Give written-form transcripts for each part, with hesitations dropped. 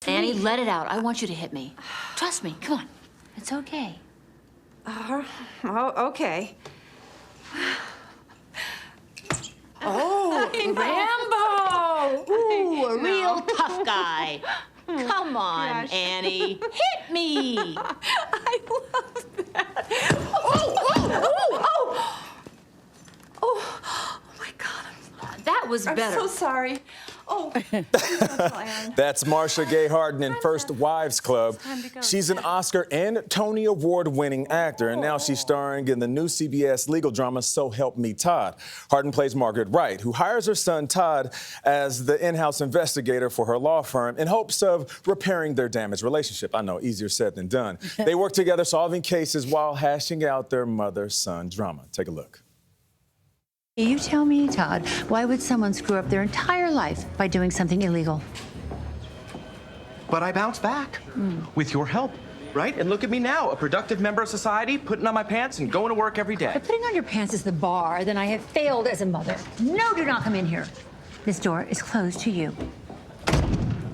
Annie, let it out. I want you to hit me. Trust me. Come on. It's okay. Okay. Oh, Rambo! Ooh, a real tough guy. Come on, Gosh. Annie. Hit me! I love that. Oh my God. That was better. I'm so sorry. Oh, please don't tell Anne. That's Marcia Gay Harden in First Wives Club. time to go. She's an Oscar and Tony Award-winning actor, and now she's starring in the new CBS legal drama So Help Me Todd. Harden plays Margaret Wright, who hires her son Todd as the in-house investigator for her law firm in hopes of repairing their damaged relationship. I know, easier said than done. They work together solving cases while hashing out their mother-son drama. Take a look. You tell me, Todd, why would someone screw up their entire life by doing something illegal? But I bounced back with your help, right? And look at me now, a productive member of society, putting on my pants and going to work every day. If putting on your pants is the bar, then I have failed as a mother. No, do not come in here. This door is closed to you.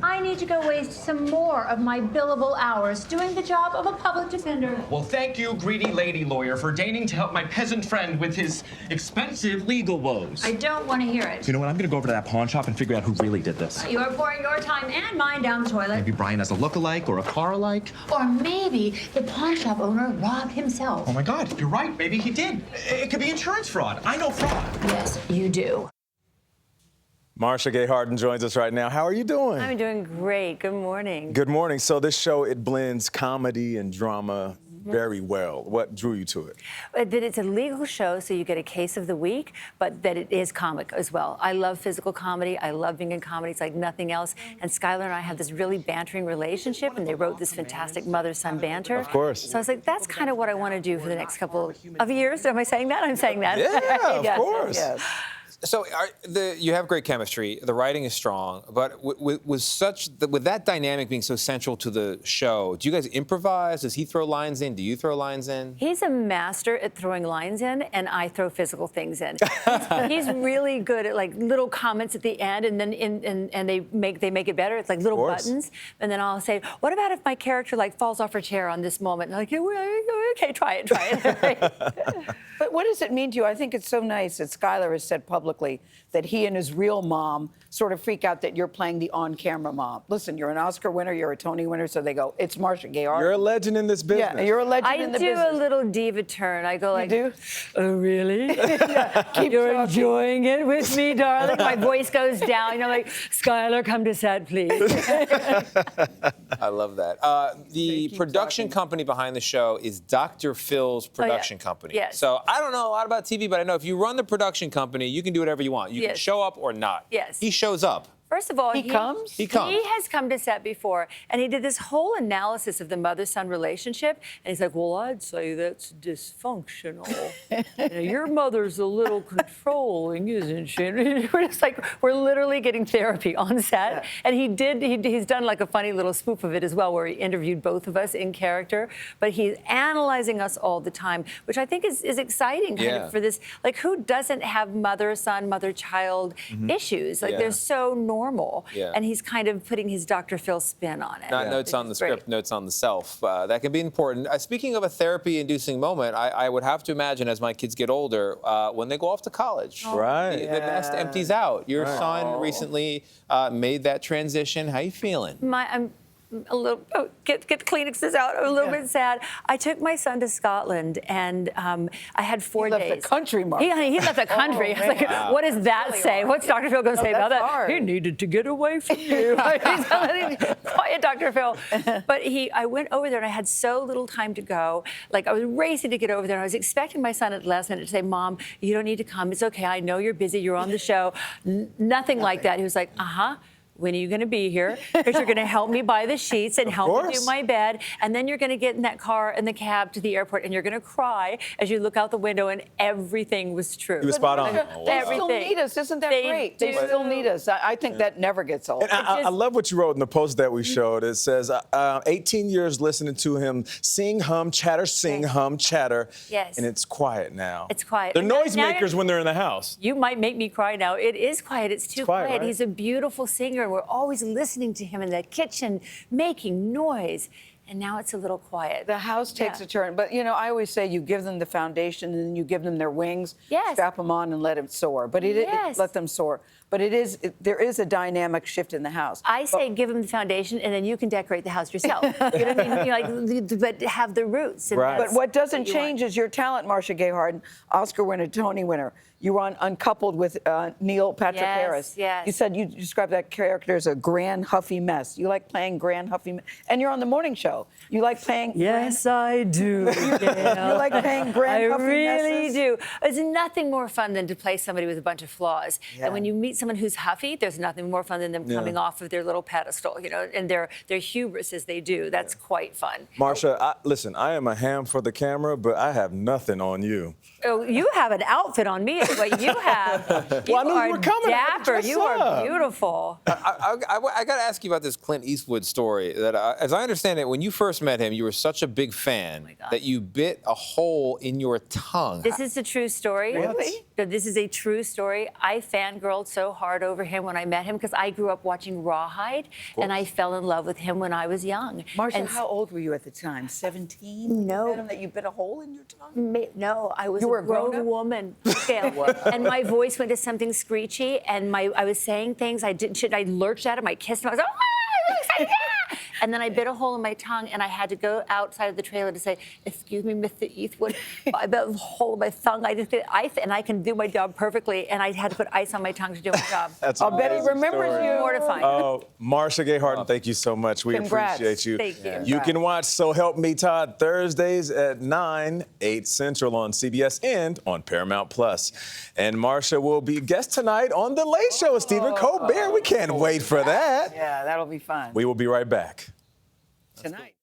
I need to go waste some more of my billable hours doing the job of a public defender. Well, thank you, greedy lady lawyer, for deigning to help my peasant friend with his expensive legal woes. I don't want to hear it. You know what? I'm gonna go over to that pawn shop and figure out who really did this. You are pouring your time and mine down the toilet. Maybe Brian has a look-alike or a car-alike. Or maybe the pawn shop owner robbed himself. Oh my God, you're right. Maybe he did. It could be insurance fraud. I know fraud. Yes, you do. Marcia Gay Harden joins us right now. How are you doing? I'm doing great. Good morning. Good morning. So this show, it blends comedy and drama very well. What drew you to it? That it's a legal show, so you get a case of the week, but that it is comic as well. I love physical comedy. I love being in comedy. It's like nothing else. And Skylar and I have this really bantering relationship, and they wrote this fantastic mother-son banter. Of course. So I was like, that's kind of what I want to do for the next couple of years. Am I saying that? I'm saying that. Yeah, of Yes, course. yes. So you have great chemistry. The writing is strong, but with that dynamic being so central to the show, do you guys improvise? Does he throw lines in? Do you throw lines in? He's a master at throwing lines in, and I throw physical things in. He's really good at like little comments at the end, and then and they make it better. It's like little buttons, and then I'll say, "What about if my character like falls off her chair on this moment?" And I'm like, yeah, okay, try it. But what does it mean to you? I think it's so nice that Skylar has said publicly that he and his real mom sort of freak out that you're playing the on-camera mom. Listen, you're an Oscar winner, you're a Tony winner, so they go, it's Marcia Gay Harden. You're a legend in this business. Yeah, you're a legend in the business. I do a little diva turn. I go like, You do? "Oh, really? Keep You're talking. enjoying it with me, darling?" My voice goes down. You know, like, "Skylar, come to set, please." I love that. The production company behind the show is Dr. Phil's production company. Yes. So I don't know a lot about TV, but I know if you run the production company, you can do whatever you want. You can Yes. show up or not. Yes. He shows up. First of all, He comes? He comes. He has come to set before, and he did this whole analysis of the mother-son relationship. And he's like, "Well, I'd say that's dysfunctional. You know, your mother's a little controlling, isn't she?" And we're just like, we're literally getting therapy on set. Yeah. And he's done like a funny little spoof of it as well, where he interviewed both of us in character. But he's analyzing us all the time, which I think is exciting kind of for this. Like, who doesn't have mother-son, mother-child issues? Like, they're so normal. Yeah. And he's kind of putting his Dr. Phil spin on it. Not notes on the script, notes on the self. That can be important. Speaking of a therapy-inducing moment, I would have to imagine as my kids get older, when they go off to college, Right. the nest empties out. Your son recently made that transition. How you feeling? I'm a little, get the Kleenexes out. I'm a little bit sad. I took my son to Scotland, and I had 4 days. He left the country, Mark. He left the country. I was like, what does that say? What's Dr. Phil going to say about that? hard. He needed to get away from you. Quiet, Dr. Phil. But I went over there, and I had so little time to go. Like, I was racing to get over there, and I was expecting my son at the last minute to say, "Mom, you don't need to come. It's okay. I know you're busy. You're on the show." Nothing like that. He was like, "Uh-huh. When are you going to be here? Because you're going to help me buy the sheets and help me do my bed. And then you're going to get in that car in the cab to the airport, and you're going to cry as you look out the window," and everything was true. He was spot on. They still need us. Isn't that great? They still need us. I think that never gets old. And I love what you wrote in the post that we showed. It says, 18 years listening to him sing, hum, chatter, sing, hum, chatter. Yes. And it's quiet now. It's quiet. They're And now noisemakers when they're in the house. You might make me cry now. It is quiet. It's too quiet, quiet. right? He's a beautiful singer. and we're always listening to him in the kitchen making noise. And now it's a little quiet. The house takes a turn. But, you know, I always say you give them the foundation and then you give them their wings, strap them on and let them soar. But let them soar. But there is a dynamic shift in the house. I say give them the foundation and then you can decorate the house yourself. You know what I mean? But have the roots. And Right. But what doesn't change is your talent, Marcia Gay Harden, Oscar winner, Tony winner. You were on Uncoupled with Neil Patrick Harris. Yes. You said you described that character as a grand huffy mess. You like playing grand huffy mess. And you're on the morning show. You like playing Yes, I do. You like playing grand huffy messes? I really do. There's nothing more fun than to play somebody with a bunch of flaws. And when you meet someone who's huffy, there's nothing more fun than them coming off of their little pedestal, you know, and their hubris as they do. That's quite fun. Marcia, listen, I am a ham for the camera, but I have nothing on you. Oh, you have an outfit on me, is what you have. You I knew you are were coming. I had to dapper. dress You are up. beautiful. I got to ask you about this Clint Eastwood story. That, as I understand it, when you first met him, you were such a big fan that you bit a hole in your tongue. This is a true story. Really? This is a true story. I fangirled so hard over him when I met him because I grew up watching Rawhide, and I fell in love with him when I was young. Marcia, And how old were you at the time? 17? No. You met him that you bit a hole in your tongue? No, I was You were a a grown-up? grown woman, Gayle, and my voice went to something screechy, and I was saying things I didn't. I lurched at him. I kissed him. I was like, "Ah!" And then I bit a hole in my tongue, and I had to go outside of the trailer to say, "Excuse me, Mr. Eastwood, I bit a hole in my tongue. I just did ice, and I can do my job perfectly." And I had to put ice on my tongue to do my job. That's I'll bet he remembers you. Mortifying. Oh, Marcia Gay Harden, thank you so much. We Congrats. appreciate you. Thank you. You can watch So Help Me Todd Thursdays at 9, 8 Central on CBS and on Paramount Plus. And Marcia will be guest tonight on The Late Show with Stephen Colbert. We can't wait for that. Yeah, that'll be fun. We will be right back. Tonight.